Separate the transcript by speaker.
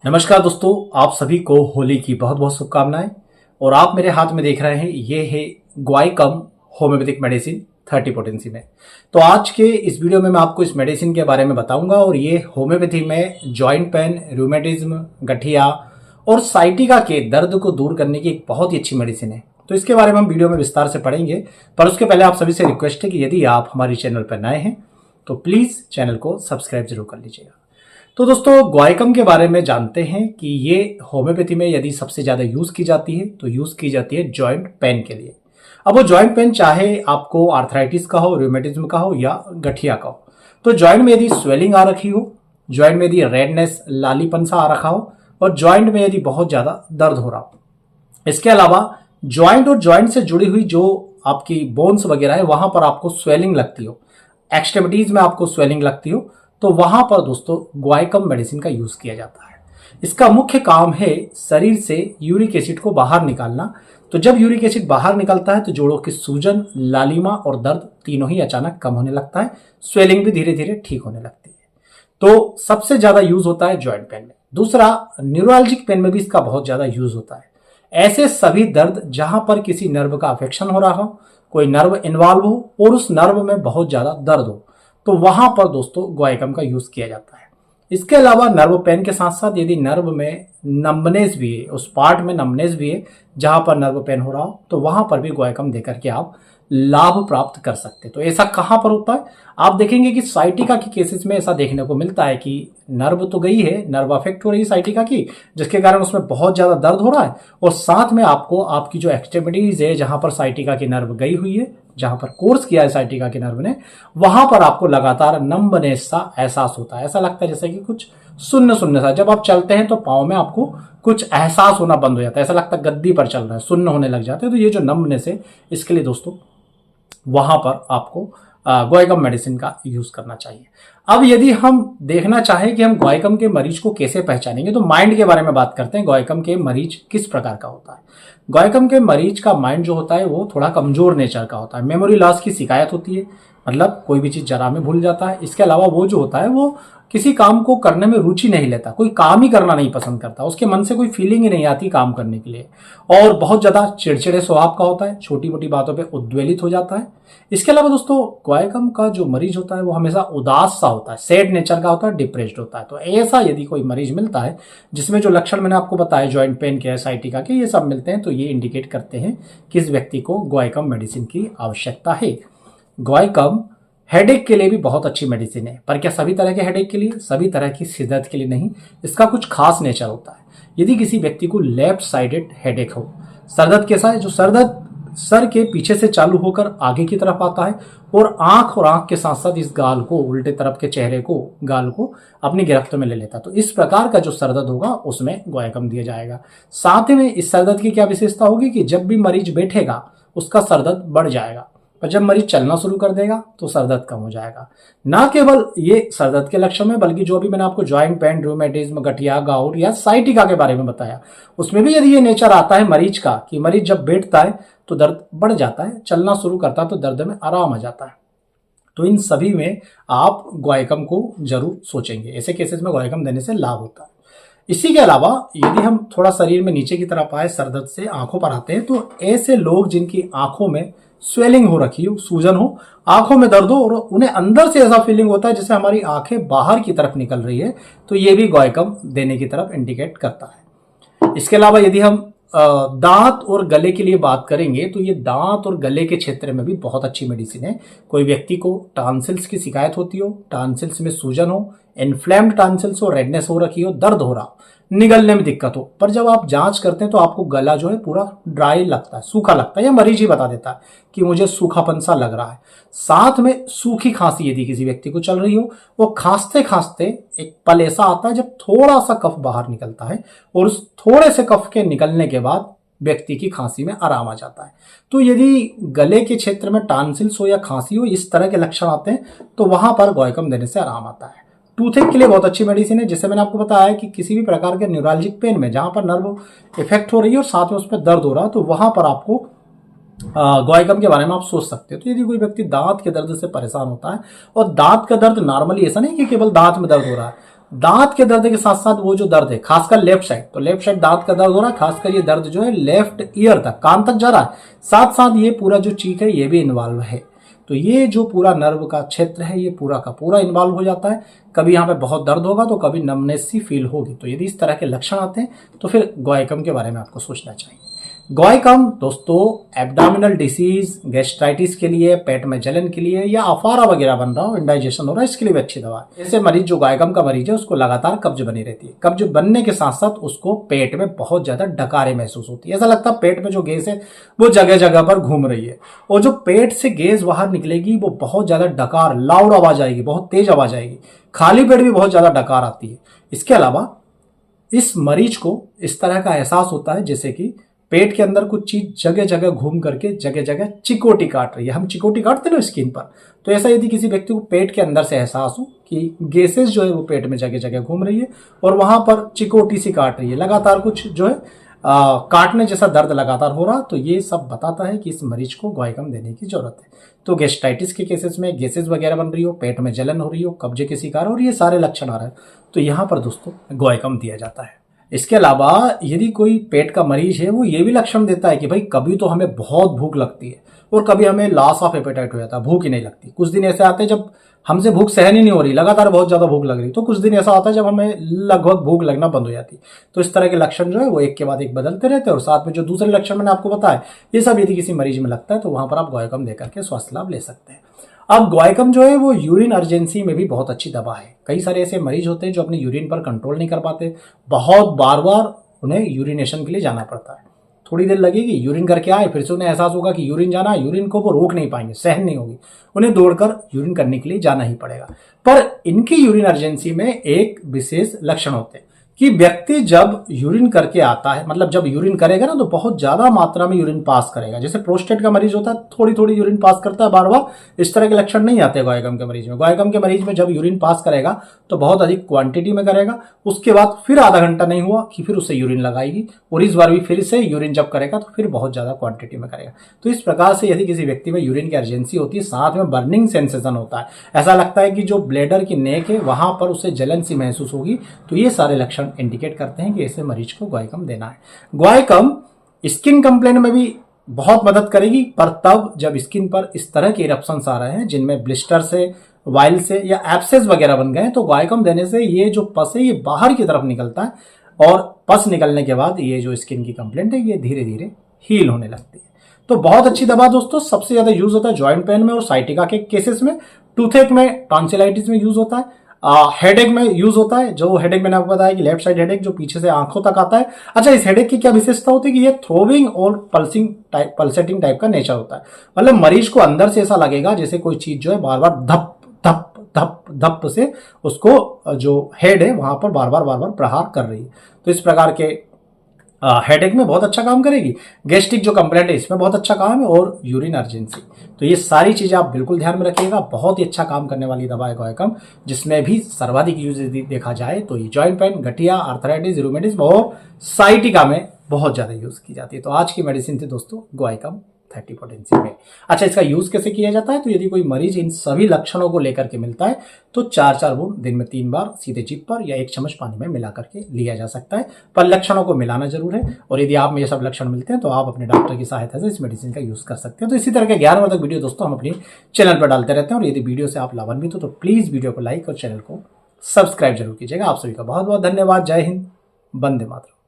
Speaker 1: नमस्कार दोस्तों, आप सभी को होली की बहुत बहुत शुभकामनाएं। और आप मेरे हाथ में देख रहे हैं, ये है ग्वाइकम होम्योपैथिक मेडिसिन 30 पोटेंसी में। तो आज के इस वीडियो में मैं आपको इस मेडिसिन के बारे में बताऊंगा। और ये होम्योपैथी में जॉइंट पेन, रूमेटिज्म, गठिया और साइटिका के दर्द को दूर करने की एक बहुत ही अच्छी मेडिसिन है। तो इसके बारे में हम वीडियो में विस्तार से पढ़ेंगे, पर उसके पहले आप सभी से रिक्वेस्ट है कि यदि आप हमारे चैनल पर नए हैं तो प्लीज चैनल को सब्सक्राइब जरूर कर लीजिएगा। तो दोस्तों, ग्वाइकम के बारे में जानते हैं कि ये होम्योपैथी में यदि सबसे ज्यादा यूज की जाती है तो यूज की जाती है जॉइंट पेन के लिए। अब वो जॉइंट पेन चाहे आपको आर्थराइटिस का हो, रूमेटिज्म का हो या गठिया का हो। तो जॉइंट में यदि स्वेलिंग आ रखी हो, जॉइंट में यदि रेडनेस, लालीपन सा आ रखा हो, और जॉइंट में यदि बहुत ज्यादा दर्द हो रहा हो। इसके अलावा जॉइंट और जॉइंट से जुड़ी हुई जो आपकी बोन्स वगैरह है वहां पर आपको स्वेलिंग लगती हो, एक्सट्रीमिटीज में आपको स्वेलिंग लगती हो, तो वहां पर दोस्तों ग्वाइकम मेडिसिन का यूज किया जाता है। इसका मुख्य काम है शरीर से यूरिक एसिड को बाहर निकालना। तो जब यूरिक एसिड बाहर निकलता है तो जोड़ों की सूजन, लालिमा और दर्द तीनों ही अचानक कम होने लगता है। स्वेलिंग भी धीरे धीरे ठीक होने लगती है। तो सबसे ज्यादा यूज होता है जॉइंट पेन में। दूसरा, न्यूरोलॉजिक पेन में भी इसका बहुत ज्यादा यूज होता है। ऐसे सभी दर्द जहां पर किसी नर्व का अफेक्शन हो रहा हो, कोई नर्व इन्वॉल्व हो और उस नर्व में बहुत ज्यादा दर्द हो, तो वहां पर दोस्तों ग्वाइकम का यूज किया जाता है। इसके अलावा नर्व पेन के साथ साथ यदि नर्व में नंबनेस भी है, उस पार्ट में नंबनेस भी है जहां पर नर्व पेन हो रहा हो, तो वहां पर भी ग्वाइकम देकर के आप लाभ प्राप्त कर सकते हैं। तो ऐसा कहां पर होता है? आप देखेंगे कि साइटिका के केसेस में ऐसा देखने को मिलता है कि नर्व तो गई है, नर्व अफेक्ट हो रही है साइटिका की, जिसके कारण उसमें बहुत ज्यादा दर्द हो रहा है, और साथ में आपको आपकी जो एक्सट्रीमिटीज है जहां पर साइटिका की नर्व गई हुई है, जहां पर कोर्स किया है साइटिका के नर्व ने, वहां पर आपको लगातार नंबनेस सा एहसास होता है। ऐसा लगता है जैसे कि कुछ सुन्न सुन्न सा। जब आप चलते हैं तो पांव में आपको कुछ एहसास होना बंद हो जाता है, ऐसा लगता है गद्दी पर चल रहा है, सुन्न होने लग जाते हैं। तो ये जो नंबनेस है, इसके लिए दोस्तों वहां पर आपको ग्वाइकम मेडिसिन का यूज करना चाहिए। अब यदि हम देखना चाहें कि हम ग्वाइकम के मरीज को कैसे पहचानेंगे, तो माइंड के बारे में बात करते हैं। ग्वाइकम के मरीज किस प्रकार का होता है? ग्वाइकम के मरीज का माइंड जो होता है वो थोड़ा कमजोर नेचर का होता है। मेमोरी लॉस की शिकायत होती है, मतलब कोई भी चीज जरा में भूल जाता है। इसके अलावा वो जो होता है वो किसी काम को करने में रुचि नहीं लेता, कोई काम ही करना नहीं पसंद करता, उसके मन से कोई फीलिंग ही नहीं आती काम करने के लिए। और बहुत ज्यादा चिड़चिड़े स्वभाव का होता है, छोटी मोटी बातों पे उद्वेलित हो जाता है। इसके अलावा दोस्तों ग्वाइकम का जो मरीज होता है वो हमेशा उदास सा होता है, सैड नेचर का होता है, डिप्रेस्ड होता है। तो ऐसा यदि कोई मरीज मिलता है जिसमें जो लक्षण मैंने आपको बताया, जॉइंट पेन के, साइटिका के, ये सब मिलते हैं, तो ये इंडिकेट करते हैं कि इस व्यक्ति को ग्वाइकम मेडिसिन की आवश्यकता है। ग्वाइकम हेडेक के लिए भी बहुत अच्छी मेडिसिन है, पर क्या सभी तरह के हेडेक के लिए, सभी तरह की सिर दर्द के लिए नहीं। इसका कुछ खास नेचर होता है। यदि किसी व्यक्ति को लेफ्ट साइडेड हेडेक हो, सरदर्द कैसा है? जो सरदर्द सर के पीछे से चालू होकर आगे की तरफ आता है और आंख के साथ साथ इस गाल को, उल्टे तरफ के चेहरे को, गाल को अपनी गिरफ्त में ले लेता है, तो इस प्रकार का जो सरदर्द होगा उसमें ग्वाइकम दिया जाएगा। साथ ही में इस सरदर्द की क्या विशेषता होगी कि जब भी मरीज बैठेगा उसका सरदर्द बढ़ जाएगा, और जब मरीज चलना शुरू कर देगा तो सरदर्द कम हो जाएगा। ना केवल ये सरदर्द के लक्षण में, बल्कि जो भी मैंने आपको जॉइंट पेन, रूमेटिज्म, गठिया, गाउट या साइटिका के बारे में बताया, उसमें भी यदि ये नेचर आता है मरीज का कि मरीज जब बैठता है तो दर्द बढ़ जाता है, चलना शुरू करता है तो दर्द में आराम आ जाता है, तो इन सभी में आप ग्वाइकम को जरूर सोचेंगे। ऐसे केसेस में ग्वाइकम देने से लाभ होता है। इसी के अलावा यदि हम थोड़ा शरीर में नीचे की तरफ आए, सरदर्द से आंखों पर आते हैं, तो ऐसे लोग जिनकी आंखों में स्वेलिंग हो रखी हो, सूजन हो, आंखों में दर्द हो और उन्हें अंदर से ऐसा फीलिंग होता है जैसे हमारी आंखें बाहर की तरफ निकल रही है, तो ये भी ग्वाइकम देने की तरफ इंडिकेट करता है। इसके अलावा यदि हम दांत और गले के लिए बात करेंगे, तो ये दांत और गले के क्षेत्र में भी बहुत अच्छी मेडिसिन है। कोई व्यक्ति को टॉन्सिल्स की शिकायत होती हो, टॉन्सिल्स में सूजन हो, इन्फ्लेम्ड टॉन्सिल्स हो, रेडनेस हो रखी हो, दर्द हो रहा हो, निगलने में दिक्कत हो, पर जब आप जांच करते हैं तो आपको गला जो है पूरा ड्राई लगता है, सूखा लगता है, या मरीज ही बता देता है कि मुझे सूखापन सा लग रहा है। साथ में सूखी खांसी यदि किसी व्यक्ति को चल रही हो, वो खांसते खांसते एक पल ऐसा आता है जब थोड़ा सा कफ बाहर निकलता है, और उस थोड़े से कफ के निकलने के बाद व्यक्ति की खांसी में आराम आ जाता है। तो यदि गले के क्षेत्र में टॉन्सिल्स हो या खांसी हो, इस तरह के लक्षण आते हैं, तो वहां पर ग्वाइकम देने से आराम आता है। टूथेक के लिए बहुत अच्छी मेडिसिन है, जिससे मैंने आपको बताया कि किसी भी प्रकार के न्यूरोलॉजिक पेन में जहां पर नर्व इफेक्ट हो रही है और साथ में उसमें दर्द हो रहा है, तो वहां पर आपको ग्वाइकम के बारे में आप सोच सकते हो। तो यदि कोई व्यक्ति दांत के दर्द से परेशान होता है, और दांत का दर्द नॉर्मली ऐसा नहीं कि केवल दांत में दर्द हो रहा है, दांत के दर्द के साथ साथ वो जो दर्द है खासकर लेफ्ट साइड, तो लेफ्ट साइड दांत का दर्द हो रहा है, खासकर ये दर्द जो है लेफ्ट ईयर तक, कान तक जा रहा है, साथ साथ ये पूरा जो चीक है ये भी इन्वॉल्व है। तो ये जो पूरा नर्व का क्षेत्र है ये पूरा का पूरा इन्वॉल्व हो जाता है। कभी यहाँ पे बहुत दर्द होगा तो कभी नमनेस सी फील होगी। तो यदि इस तरह के लक्षण आते हैं तो फिर गोआइकम के बारे में आपको सोचना चाहिए। गोआइकम दोस्तों एब्डोमिनल डिसीज, गैस्ट्राइटिस के लिए, पेट में जलन के लिए, या अफारा वगैरह बन रहा हो, इंडाइजेशन हो रहा है, इसके लिए भी अच्छी दवा है। जैसे मरीज जो गोआइकम का मरीज है उसको लगातार कब्ज बनी रहती है, कब्ज बनने के साथ साथ उसको पेट में बहुत ज्यादा डकारें महसूस होती है, ऐसा लगता है पेट में जो गैस है वो जगह जगह पर घूम रही है, और जो पेट से गैस बाहर निकलेगी वो बहुत ज्यादा डकार, लाउड आवाज आएगी, बहुत तेज आवाज आएगी, खाली पेट भी बहुत ज्यादा डकार आती है। इसके अलावा इस मरीज को इस तरह का एहसास होता है जैसे कि पेट के अंदर कुछ चीज जगह जगह घूम करके जगह जगह चिकोटी काट रही है। हम चिकोटी काटते ना स्किन पर, तो ऐसा यदि किसी व्यक्ति को पेट के अंदर से एहसास हो कि गैसेस जो है वो पेट में जगह जगह घूम रही है और वहां पर चिकोटी सी काट रही है, लगातार कुछ जो है काटने जैसा दर्द लगातार हो रहा, तो ये सब बताता है कि इस मरीज को गोआइकम देने की जरूरत है। तो गैस्ट्राइटिस के केसेस में गैसेस वगैरह बन रही हो, पेट में जलन हो रही हो, कब्जे के शिकार हो, और ये सारे लक्षण आ रहे हैं, तो यहाँ पर दोस्तों गोआइकम दिया जाता है। इसके अलावा यदि कोई पेट का मरीज है वो ये भी लक्षण देता है कि भाई कभी तो हमें बहुत भूख लगती है और कभी हमें लॉस ऑफ एपेटाइट हो जाता है, भूख ही नहीं लगती। कुछ दिन ऐसे आते हैं जब हमसे भूख सहन ही नहीं हो रही, लगातार बहुत ज्यादा भूख लग रही, तो कुछ दिन ऐसा आता है जब हमें लगभग भूख लगना बंद हो जाती। तो इस तरह के लक्षण जो है वो एक के बाद एक बदलते रहते हैं, और साथ में जो दूसरे लक्षण मैंने आपको बताया ये सब यदि किसी मरीज में लगता है तो वहां पर आप गोआइकम देकर के स्वास्थ्य लाभ ले सकते हैं। अब गोआइकम जो है वो यूरिन अर्जेंसी में भी बहुत अच्छी दवा है। कई सारे ऐसे मरीज होते हैं जो अपने यूरिन पर कंट्रोल नहीं कर पाते, बहुत बार बार उन्हें यूरिनेशन के लिए जाना पड़ता है, थोड़ी देर लगेगी, यूरिन करके आए, फिर से उन्हें एहसास होगा कि यूरिन जाना है, यूरिन को वो रोक नहीं पाएंगे, सहन नहीं होगी, उन्हें दौड़कर यूरिन करने के लिए जाना ही पड़ेगा। पर इनकी यूरिन अर्जेंसी में एक विशेष लक्षण होते हैं कि व्यक्ति जब यूरिन करके आता है, मतलब जब यूरिन करेगा ना तो बहुत ज्यादा मात्रा में यूरिन पास करेगा। जैसे प्रोस्टेट का मरीज होता है थोड़ी थोड़ी यूरिन पास करता है बार बार, इस तरह के लक्षण नहीं आते गोआइकम के मरीज में। गोआइकम के मरीज में जब यूरिन पास करेगा तो बहुत अधिक क्वांटिटी में करेगा, उसके बाद फिर आधा घंटा नहीं हुआ कि फिर उसे यूरिन लगाएगी, और इस बार भी फिर से यूरिन जब करेगा तो फिर बहुत ज्यादा क्वांटिटी में करेगा। तो इस प्रकार से यदि किसी व्यक्ति में यूरिन की अर्जेंसी होती है, साथ में बर्निंग सेंसेशन होता है, ऐसा लगता है कि जो ब्लेडर की नेक है वहां पर उसे जलन सी महसूस होगी, तो ये सारे लक्षण इंडिकेट करते हैं कि ऐसे मरीज को गोआइकम देना है। गोआइकम स्किन कंप्लेंट में भी बहुत मदद करेगी, पर तब जब स्किन पर इस तरह के इरप्शंस आ रहे हैं जिनमें ब्लिस्टर से, वाइल से या एब्सेस वगैरह बन गए, तो गोआइकम देने से ये जो पस है ये बाहर की तरफ निकलता है, और पस निकलने के बाद ये जो स्किन की कंप्लेंट है ये धीरे धीरे हील होने लगती है। तो बहुत अच्छी दवा दोस्तों, सबसे ज्यादा यूज होता है जॉइंट पेन में और साइटिका के केसेस में, टूथेक में, टॉन्सिलाइटिस में यूज होता है, हेडेक में यूज होता है। जो हेडेक मैंने आपको बताया कि लेफ्ट साइड हेडेक जो पीछे से आंखों तक आता है। अच्छा, इस हेडेक की क्या विशेषता होती है कि ये थ्रोविंग और पल्सेटिंग टाइप का नेचर होता है, मतलब मरीज को अंदर से ऐसा लगेगा जैसे कोई चीज जो है बार बार धप धप धप धप से उसको जो हेड है वहां पर बार बार प्रहार कर रही है। तो इस प्रकार के हेडेक में बहुत अच्छा काम करेगी। गैस्ट्रिक जो कंप्लेंट है इसमें बहुत अच्छा काम है, और यूरिन अर्जेंसी, तो ये सारी चीजें आप बिल्कुल ध्यान में रखिएगा। बहुत ही अच्छा काम करने वाली दवा है गोआइकम, जिसमें भी सर्वाधिक यूज देखा जाए तो ये जॉइंट पेन, गठिया, आर्थराइटिस, रूमेटिज्म और साइटिका में बहुत ज्यादा यूज की जाती है। तो आज की मेडिसिन थी दोस्तों गोआइकम 30 पोटेंसी में। अच्छा, इसका यूज कैसे किया जाता है, तो यदि कोई मरीज इन सभी लक्षणों को लेकर के मिलता है तो 4-4 बूंद दिन में 3 बार सीधे जीभ पर या 1 चम्मच पानी में मिला करके लिया जा सकता है, पर लक्षणों को मिलाना जरूर है। और यदि आप में ये सब लक्षण मिलते हैं तो आप अपने डॉक्टर की सहायता से इस मेडिसिन का यूज कर सकते हैं। तो इसी तरह के ज्ञानवर्धक वीडियो दोस्तों हम अपनी चैनल पर डालते रहते हैं, और यदि वीडियो से आप लाभान्वित हो तो प्लीज वीडियो को लाइक और चैनल को सब्सक्राइब जरूर कीजिएगा। आप सभी का बहुत बहुत धन्यवाद। जय हिंद, वंदे मातरम।